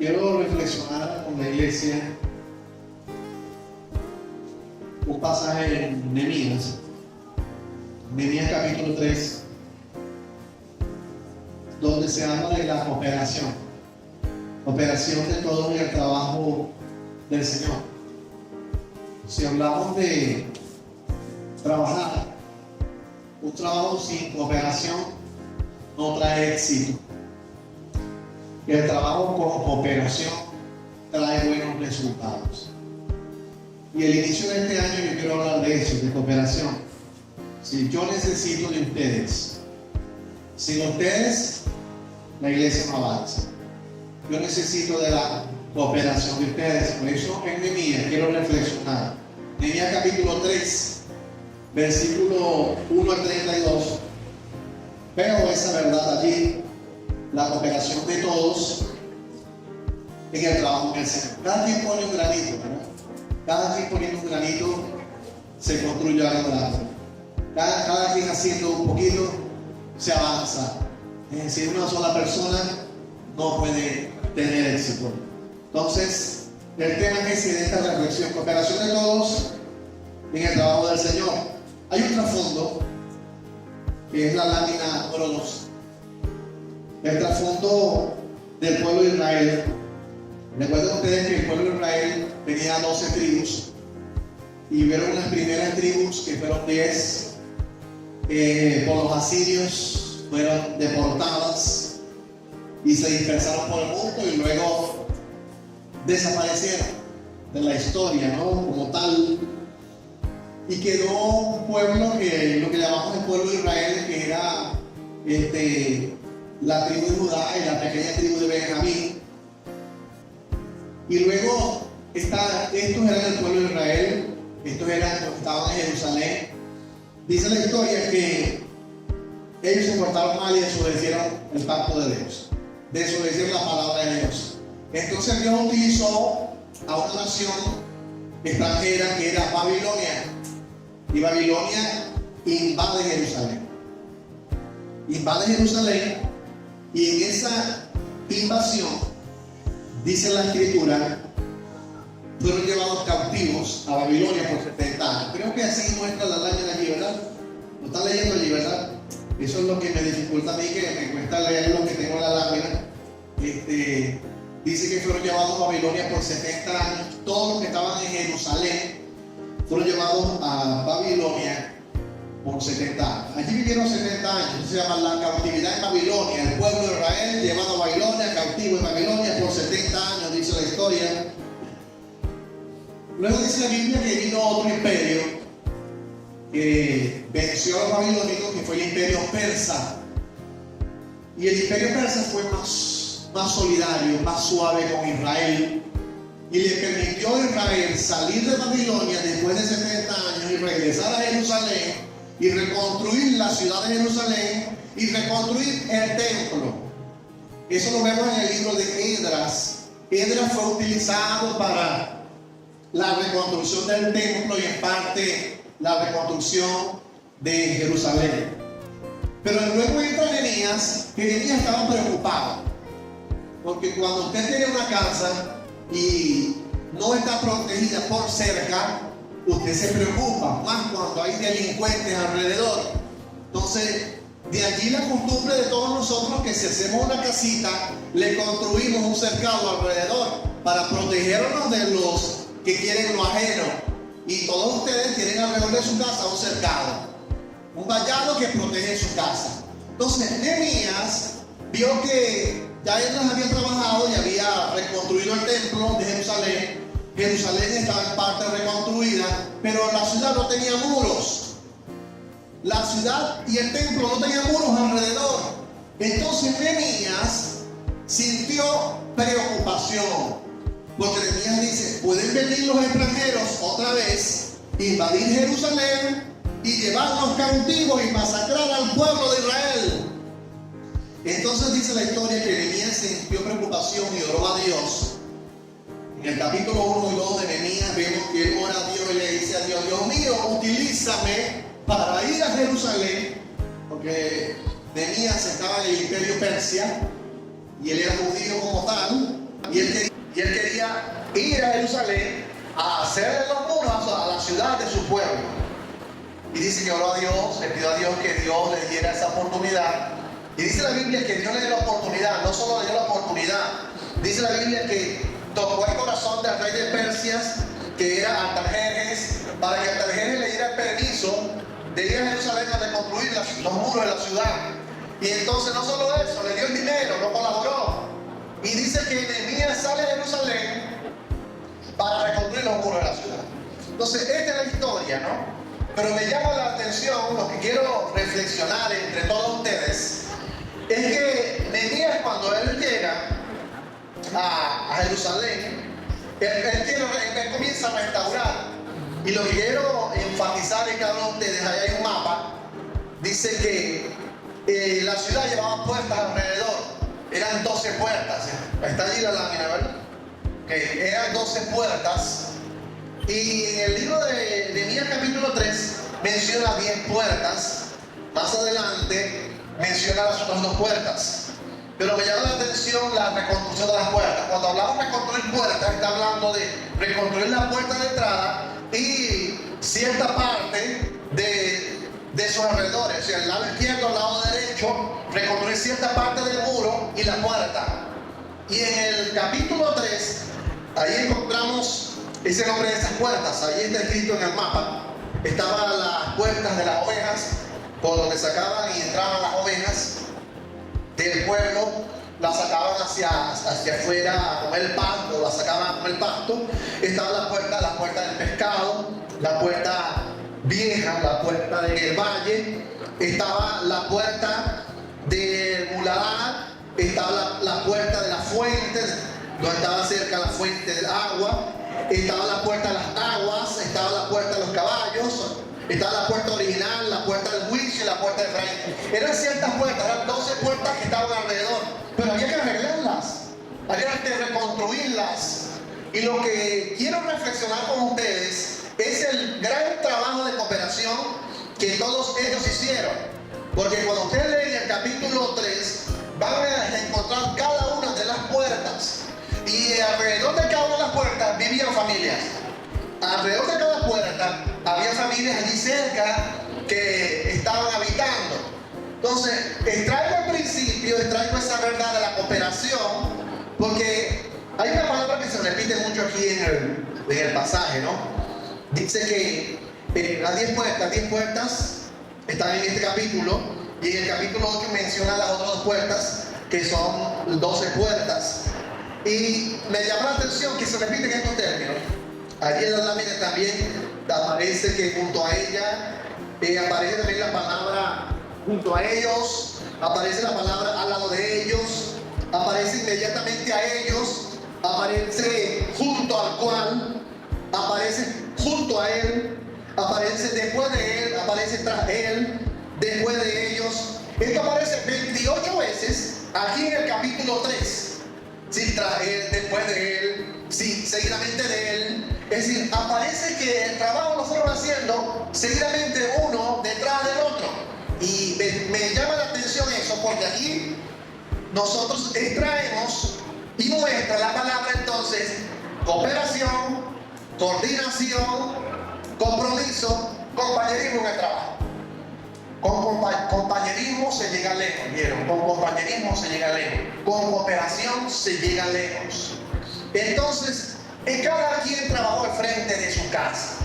quiero reflexionar con la iglesia un pasaje en Nehemías capítulo 3, donde se habla de la operación de todos en el trabajo del Señor. Si hablamos de trabajar, un trabajo sin cooperación no trae éxito. Y el trabajo con cooperación trae buenos resultados. Y el inicio de este año yo quiero hablar de eso, de cooperación. Si yo necesito de ustedes, sin ustedes la iglesia no avanza. Yo necesito de la cooperación de ustedes. Por eso en Nehemías quiero reflexionar. Nehemías capítulo 3, versículo 1 al 32. Veo esa verdad allí, la cooperación de todos en el trabajo del Señor. Cada quien pone un granito, ¿verdad? Cada quien poniendo un granito se construye algo grande. Cada quien haciendo un poquito se avanza. Es decir, una sola persona no puede tener éxito. Entonces, el tema es ese de esta reflexión: cooperación de todos en el trabajo del Señor. Hay un trasfondo que es la lámina número 2. El trasfondo del pueblo de Israel. Recuerden ustedes que el pueblo de Israel tenía 12 tribus y vieron las primeras tribus que fueron 10 por los asirios, fueron deportadas y se dispersaron por el mundo y luego desaparecieron de la historia, ¿no? Como tal. Y quedó un pueblo que lo que llamamos el pueblo de Israel, que era la tribu de Judá y la pequeña tribu de Benjamín. Y luego estos eran el pueblo de Israel, estos estaban en Jerusalén. Dice la historia que ellos se portaron mal y desobedecieron el pacto de Dios, desobedecieron la palabra de Dios. Entonces Dios utilizó a una nación extranjera que era Babilonia, y Babilonia invade Jerusalén. Y en esa invasión, dice la escritura, fueron llevados cautivos a Babilonia por 70 años. Creo que así muestra la lámina allí, ¿verdad? ¿Lo están leyendo allí, verdad? Eso es lo que me dificulta a mí, que me cuesta leer lo que tengo en la lámina. Dice que fueron llevados a Babilonia por 70 años. Todos los que estaban en Jerusalén fueron llevados a Babilonia por 70 años. Allí vivieron 70 años. Se llama la cautividad en Babilonia. El pueblo de Israel llevado a Babilonia, cautivo en Babilonia por 70 años, dice la historia. Luego dice la Biblia que vino otro imperio que venció a los babilónicos, que fue el imperio persa. Y el imperio persa fue más solidario, más suave con Israel, y le permitió a Israel salir de Babilonia después de 70 años y regresar a Jerusalén y reconstruir la ciudad de Jerusalén y reconstruir el templo. Eso lo vemos en el libro de Esdras. Esdras fue utilizado para la reconstrucción del templo y en parte la reconstrucción de Jerusalén. Pero luego entra Nehemías, que Nehemías estaba preocupado, porque cuando usted tiene una casa y no está protegida por cerca, usted se preocupa, más cuando hay delincuentes alrededor. Entonces, de allí la costumbre de todos nosotros, que si hacemos una casita, le construimos un cercado alrededor para protegernos de los que quieren lo ajeno. Y todos ustedes tienen alrededor de su casa un cercado, un vallado que protege su casa. Entonces Nehemías vio que ya Esdras había trabajado y había reconstruido el templo de Jerusalén. Jerusalén estaba en parte reconstruida, pero la ciudad no tenía muros. La ciudad y el templo no tenían muros alrededor. Entonces Nehemías sintió preocupación, porque Nehemías dice: pueden venir los extranjeros otra vez, invadir Jerusalén y llevarnos cautivos y masacrar al pueblo de Israel. Entonces dice la historia que Nehemías sintió preocupación y oró a Dios. En el capítulo 1 y 2 de Nehemías vemos que él ora a Dios y le dice a Dios: Dios mío, utilízame para ir a Jerusalén, porque Nehemías estaba en el imperio Persia y él era judío como tal, y él quería ir a Jerusalén a hacer los muros a la ciudad de su pueblo. Y dice que oró a Dios, le pidió a Dios que Dios le diera esa oportunidad. Y dice la Biblia que Dios le dio la oportunidad, no solo le dio la oportunidad, dice la Biblia que tocó el corazón del rey de Persia, que era Artajerjes, para que Artajerjes le diera el permiso de ir a Jerusalén a reconstruir los muros de la ciudad. Y entonces no solo eso, le dio el dinero, lo colaboró. Y dice que Nehemías sale a Jerusalén para reconstruir los muros de la ciudad. Entonces esta es la historia, ¿no? Pero me llama la atención, lo que quiero reflexionar entre todos ustedes, es que Nehemías, cuando él llega a Jerusalén, él comienza a restaurar. Y lo que quiero enfatizar en cada uno de ustedes, ahí hay un mapa, dice que la ciudad llevaba puertas alrededor, eran 12 puertas, está allí la lámina, ¿verdad? Que eran 12 puertas. Y en el libro de Nehemías capítulo 3 menciona 10 puertas, más adelante menciona las otras 2 puertas. Pero me llama la atención la reconstrucción de las puertas. Cuando hablamos de reconstruir puertas, está hablando de reconstruir la puerta de entrada y cierta parte de sus alrededores, o sea, el lado izquierdo, el lado derecho, reconstruir cierta parte del muro y la puerta. Y en el capítulo 3, ahí encontramos ese nombre de esas puertas, ahí está escrito en el mapa. Estaban las puertas de las ovejas, por donde sacaban y entraban las ovejas del pueblo, las sacaban hacia afuera a comer pasto, las sacaban a comer pasto. Estaba la puerta del pescado, la puerta vieja, la puerta del valle, estaba la puerta del muladar, estaba la puerta de la fuente, donde estaba cerca la fuente del agua, estaba la puerta de las aguas, estaba la puerta de los caballos, estaba la puerta original, la puerta del juicio y la puerta de Efraín. Eran ciertas puertas, eran 12 puertas que estaban alrededor, pero había que arreglarlas, había que reconstruirlas. Y lo que quiero reflexionar con ustedes es el gran trabajo de cooperación que todos ellos hicieron. Porque cuando ustedes leen el capítulo 3, van a encontrar cada una de las puertas. Y alrededor de cada una de las puertas vivían familias. Alrededor de cada puerta había familias allí cerca que estaban habitando. Entonces, extraigo al principio, extraigo esa verdad de la cooperación, porque hay una palabra que se repite mucho aquí en el pasaje, ¿no? Dice que las 10 puertas están en este capítulo, y en el capítulo 8 menciona las otras 2 puertas, que son 12 puertas. Y me llama la atención que se repiten estos términos. Allí en la lámina también aparece que junto a ella, aparece también la palabra junto a ellos, aparece la palabra al lado de ellos, aparece inmediatamente a ellos, aparece junto al cual, aparece junto a él, aparece después de él, aparece tras él, después de ellos. Esto aparece 28 veces aquí en el capítulo 3. Sí, tras él, después de él, sí, seguidamente de él. Es decir, aparece que el trabajo lo fueron haciendo seguidamente uno detrás del otro. Y me llama la atención eso, porque aquí nosotros extraemos y muestra la palabra entonces cooperación, coordinación, compromiso, compañerismo en el trabajo. Con compañerismo se llega lejos, ¿vieron? Con compañerismo se llega lejos. Con cooperación se llega lejos. Entonces, cada quien trabajó al frente de su casa.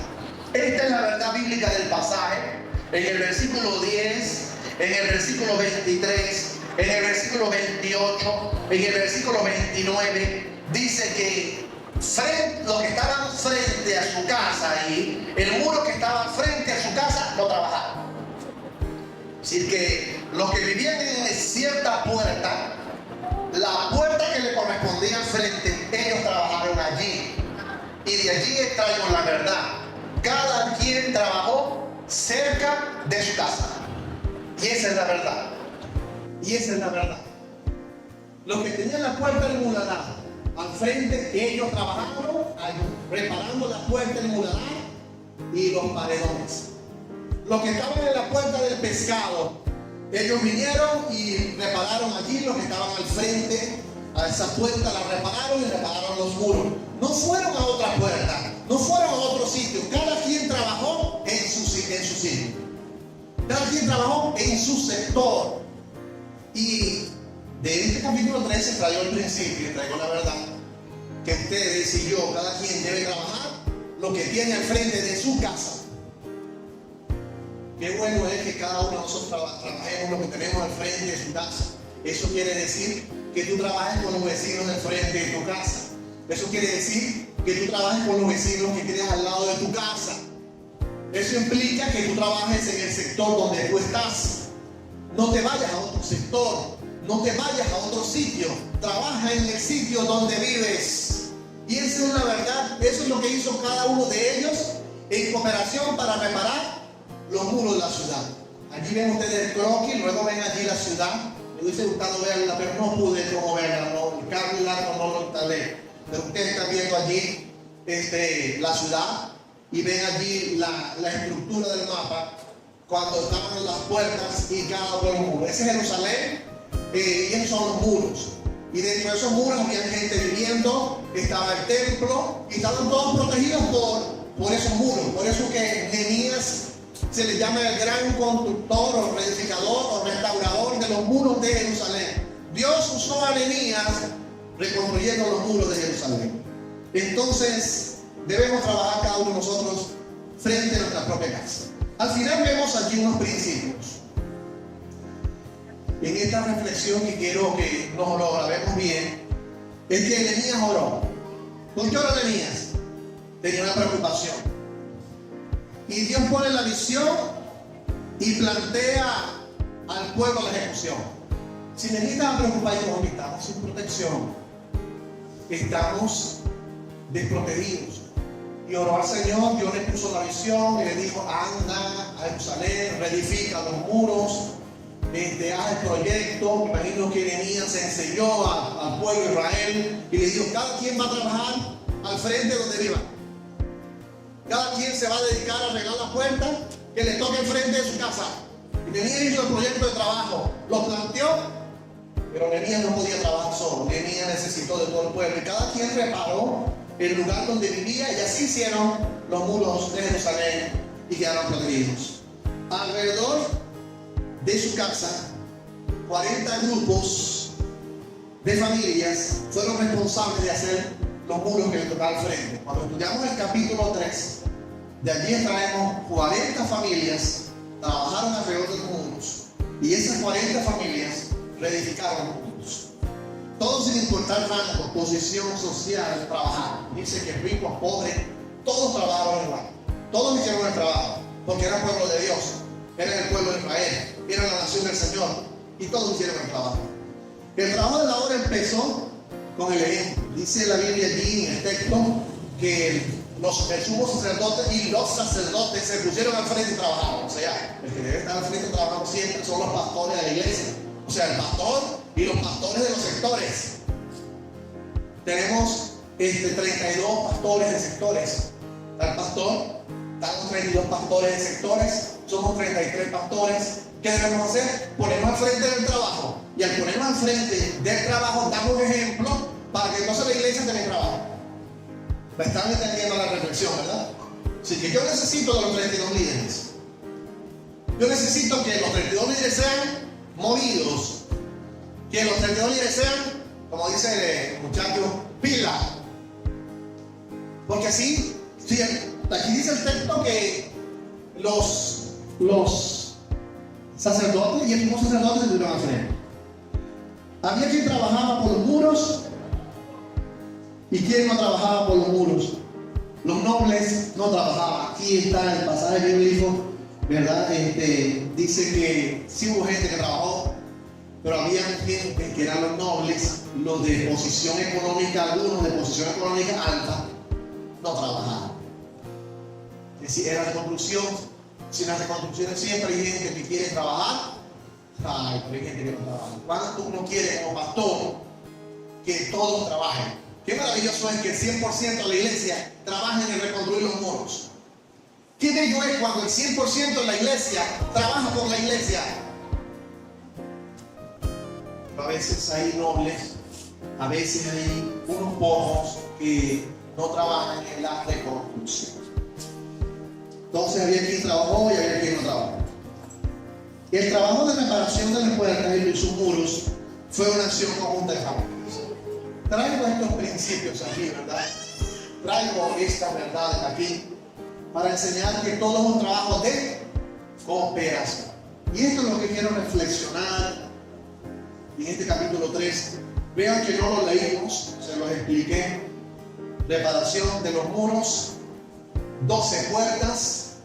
Esta es la verdad bíblica del pasaje. En el versículo 10, en el versículo 23, en el versículo 28, en el versículo 29, dice que los que estaban frente a su casa ahí, el muro que estaba frente a su casa, lo trabajaron. Es decir, que los que vivían en cierta puerta, la puerta que le correspondía al frente, ellos trabajaron allí. Y de allí extraigo la verdad. Cada quien trabajó cerca de su casa. Y esa es la verdad. Y esa es la verdad. Los que tenían la puerta del muladar al frente, ellos trabajaron preparando la puerta del muladar y los paredones. Los que estaban en la puerta del pescado, ellos vinieron y repararon allí. Los que estaban al frente A esa puerta la repararon y repararon los muros. No fueron a otra puerta, no fueron a otro sitio. Cada quien trabajó en su sitio. Cada quien trabajó en su sector. Y de este capítulo 13 traigo el principio, traigo la verdad, que ustedes y yo, cada quien debe trabajar lo que tiene al frente de su casa. Qué bueno es que cada uno de nosotros trabajemos lo que tenemos al frente de su casa. Eso quiere decir que tú trabajes con los vecinos del frente de tu casa. Eso quiere decir que tú trabajes con los vecinos que tienes al lado de tu casa. Eso implica que tú trabajes en el sector donde tú estás. No te vayas a otro sector, no te vayas a otro sitio. Trabaja en el sitio donde vives. Y esa es la verdad. Eso es lo que hizo cada uno de ellos en cooperación para reparar los muros de la ciudad. Allí ven ustedes el croquis, luego ven allí la ciudad. Me hubiese gustado verla, pero no pude como verla, no, el carro largo no lo instalé. Pero ustedes están viendo allí la ciudad y ven allí la estructura del mapa cuando estaban las puertas y cada uno de los muros. Ese es Jerusalén y esos son los muros. Y dentro de esos muros había gente viviendo, estaba el templo y estaban todos protegidos por esos muros. Por eso que Nehemías se le llama el gran constructor o reedificador o restaurador de los muros de Jerusalén. Dios usó a Nehemías reconstruyendo los muros de Jerusalén. Entonces debemos trabajar cada uno de nosotros frente a nuestra propia casa. Al final vemos aquí unos principios. En esta reflexión, y quiero que nos lo grabemos bien, es que Nehemías oró. ¿Por qué oró Nehemías? Tenía una preocupación. Y Dios pone la visión y plantea al pueblo la ejecución. Si Nehemías estaba preocupado, y estamos sin protección, estamos desprotegidos. Y oró al Señor, Dios le puso la visión y le dijo: anda a Jerusalén, reedifica los muros, haz el proyecto. Me imagino que Nehemías se enseñó al pueblo de Israel y le dijo: cada quien va a trabajar al frente donde viva. Cada quien se va a dedicar a arreglar la puerta que le toque enfrente de su casa. Y Nehemías hizo el proyecto de trabajo, lo planteó, pero Nehemías no podía trabajar solo. Nehemías necesitó de todo el pueblo y cada quien reparó el lugar donde vivía, y así hicieron los muros de Jerusalén y quedaron protegidos. Alrededor de su casa, 40 grupos de familias fueron responsables de hacer los muros que le tocaban al frente. Cuando estudiamos el capítulo 3, de allí extraemos 40 familias trabajaron alrededor de los muros, y esas 40 familias reedificaron los muros. Todos, sin importar rango, posición social, trabajaron. Dice que ricos, pobres, todos trabajaron igual. Todos hicieron el trabajo, porque era el pueblo de Dios, era el pueblo de Israel, era la nación del Señor, y todos hicieron el trabajo. El trabajo de la obra empezó con el ejemplo. Dice la Biblia allí en el texto que el sumo sacerdote y los sacerdotes se pusieron al frente y trabajaron. O sea, el que debe estar al frente trabajando siempre son los pastores de la iglesia. O sea, el pastor y los pastores de los sectores. Tenemos 32 pastores de sectores. Está el pastor, están los 32 pastores de sectores, somos 33 pastores. ¿Qué debemos hacer? Ponernos al frente del trabajo. Y al ponernos al frente del trabajo, damos ejemplo para que entonces la iglesia tenga trabajo. ¿Me están entendiendo la reflexión, verdad? Así que yo necesito de los 32 líderes. Yo necesito que los 32 líderes sean movidos. Que los 32 líderes sean, como dice el muchacho, pila. Porque así, aquí dice el texto que los sacerdotes y el mismo sacerdote se tuvieron al frente. Había quien trabajaba por los muros y quien no trabajaba por los muros. Los nobles no trabajaban. Aquí está el pasaje bíblico, ¿verdad? Dice que sí hubo gente que trabajó, pero había gente que eran los nobles, los de posición económica, algunos de posición económica alta, no trabajaban. Es decir, era reconstrucción. Si en las reconstrucciones siempre hay gente que quiere trabajar, ay, pero hay gente que no trabaja. ¿Cuánto uno quiere como pastor que todos trabajen? Qué maravilloso es que el 100% de la iglesia trabaje en reconstruir los muros. Qué bello es cuando el 100% de la iglesia trabaja por la iglesia. Pero a veces hay nobles a veces hay unos pocos que no trabajan en la reconstrucción. Entonces había quien trabajó y había quien no trabajó. El trabajo de reparación de las puertas y sus muros fue una acción conjunta de familias. Traigo estos principios aquí, ¿verdad? Traigo estas verdades aquí para enseñar que todo es un trabajo de cooperación. Y esto es lo que quiero reflexionar en este capítulo 3. Vean que no lo leímos, se los expliqué. Reparación de los muros, 12 puertas,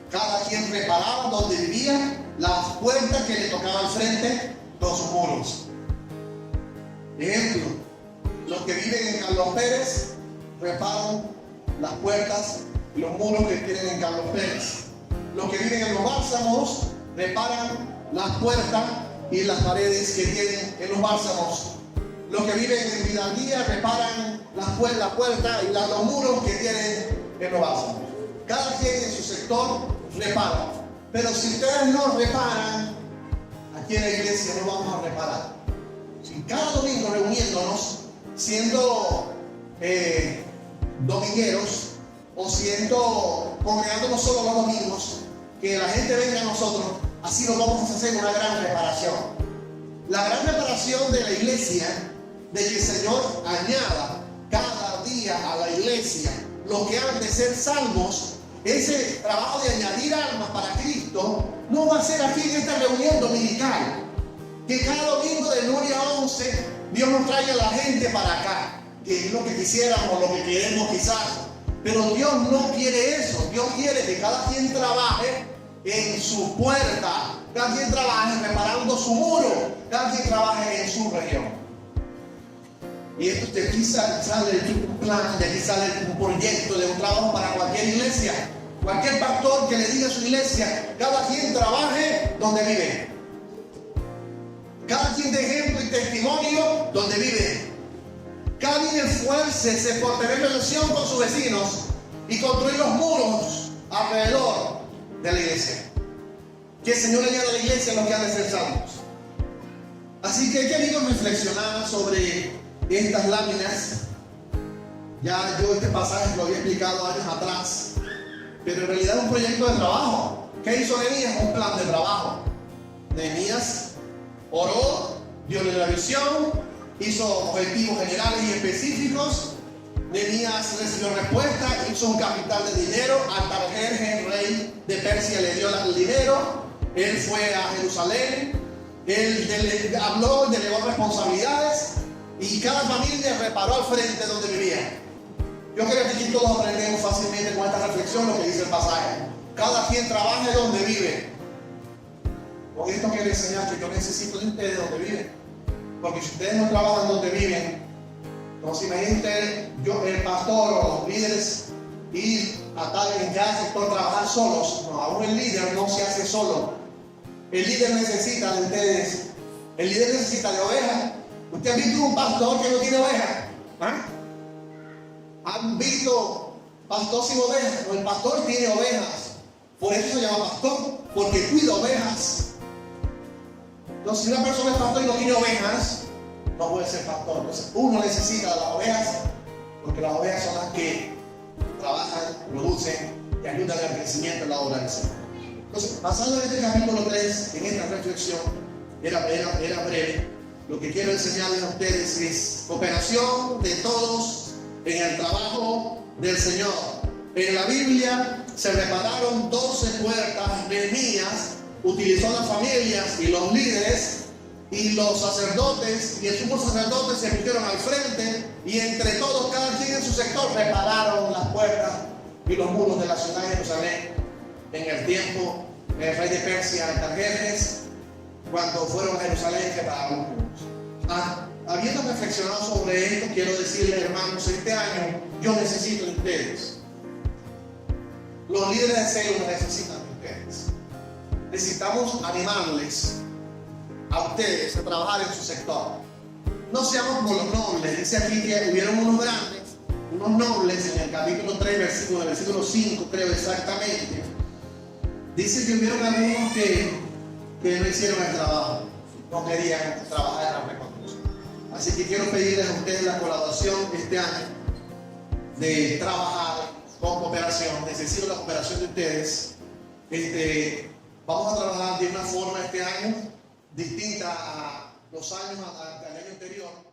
cada quien reparaba donde vivía las puertas que le tocaba al frente con sus muros. Ejemplo, los que viven en Carlos Pérez reparan las puertas y los muros que tienen en Carlos Pérez. Los que viven en los Bálsamos reparan las puertas y las paredes que tienen en los Bálsamos. Los que viven en Vidaldía reparan las puertas y los muros que tienen en los Bálsamos. Cada quien en su sector repara. Pero si ustedes no reparan, aquí en la iglesia no vamos a reparar. Si cada domingo reuniéndonos, siendo domingueros o congregándonos solo los domingos, que la gente venga a nosotros, así nos vamos a hacer una gran reparación. La gran reparación de la iglesia, de que el Señor añada cada día a la iglesia los que han de ser salvos, ese trabajo de añadir almas para Cristo, no va a ser aquí en esta reunión dominical. Que cada domingo de 9 a 11 Dios nos traiga a la gente para acá, que es lo que quisiéramos, lo que queremos quizás. Pero Dios no quiere eso. Dios quiere que cada quien trabaje en su puerta, cada quien trabaje reparando su muro, cada quien trabaje en su región. Y esto de aquí sale un plan, de aquí sale un proyecto de un trabajo para cualquier iglesia. Cualquier pastor que le diga a su iglesia, cada quien trabaje donde vive. Cada quien de ejemplo y testimonio donde vive. Cada quien esfuércese por tener relación con sus vecinos y construir los muros alrededor de la iglesia. Que el Señor le añada a la iglesia los que han de ser salvos. Así que he querido reflexionar sobre estas láminas. Ya yo este pasaje lo había explicado años atrás, pero en realidad es un proyecto de trabajo. ¿Qué hizo Nehemías? Un plan de trabajo. Nehemías oró, dio la visión, hizo objetivos generales y específicos. Nehemías recibió respuesta, hizo un capital de dinero. Artajerjes, el rey de Persia, le dio el dinero. Él fue a Jerusalén, él habló, delegó responsabilidades y cada familia reparó al frente donde vivía. Yo creo que aquí todos aprendemos fácilmente con esta reflexión lo que dice el pasaje. Cada quien trabaje donde vive. Con esto quiero enseñar que yo necesito de ustedes donde viven. Porque si ustedes no trabajan donde viven, entonces imagínate yo, el pastor o los líderes, ir a tal en cada sector trabajar solos. No, aún el líder no se hace solo. El líder necesita de ustedes. El líder necesita de ovejas. ¿Usted ha visto un pastor que no tiene ovejas? ¿Ah? ¿Han visto pastor sin ovejas? No, el pastor tiene ovejas. Por eso se llama pastor, porque cuida ovejas. Entonces, si una persona es pastor y no tiene ovejas, no puede ser pastor. Entonces, uno necesita las ovejas, porque las ovejas son las que trabajan, producen y ayudan al crecimiento de la obra del Señor. Entonces, basado en este capítulo 3, en esta reflexión, era breve, lo que quiero enseñarles a ustedes es cooperación de todos en el trabajo del Señor. En la Biblia se repararon 12 puertas. Nehemías utilizó a las familias y los líderes y los sacerdotes y el sumo sacerdote se pusieron al frente y entre todos, cada quien en su sector, repararon las puertas y los muros de la ciudad de Jerusalén en el tiempo del rey de Persia, Artajerjes, cuando fueron a Jerusalén repararon los muros. Habiendo reflexionado sobre esto, quiero decirles, hermanos, este año yo necesito de ustedes. Los líderes de célula necesitan de ustedes. Necesitamos animarles a ustedes a trabajar en su sector. No seamos como los nobles. Dice aquí que hubieron unos grandes, unos nobles en el capítulo 3, versículo 5, creo exactamente. Dice que hubieron algunos que no hicieron el trabajo, no querían trabajar en la reconstrucción. Así que quiero pedirles a ustedes la colaboración este año de trabajar con cooperación. Necesito la cooperación de ustedes. Vamos a trabajar de una forma este año distinta a los años, al año anterior.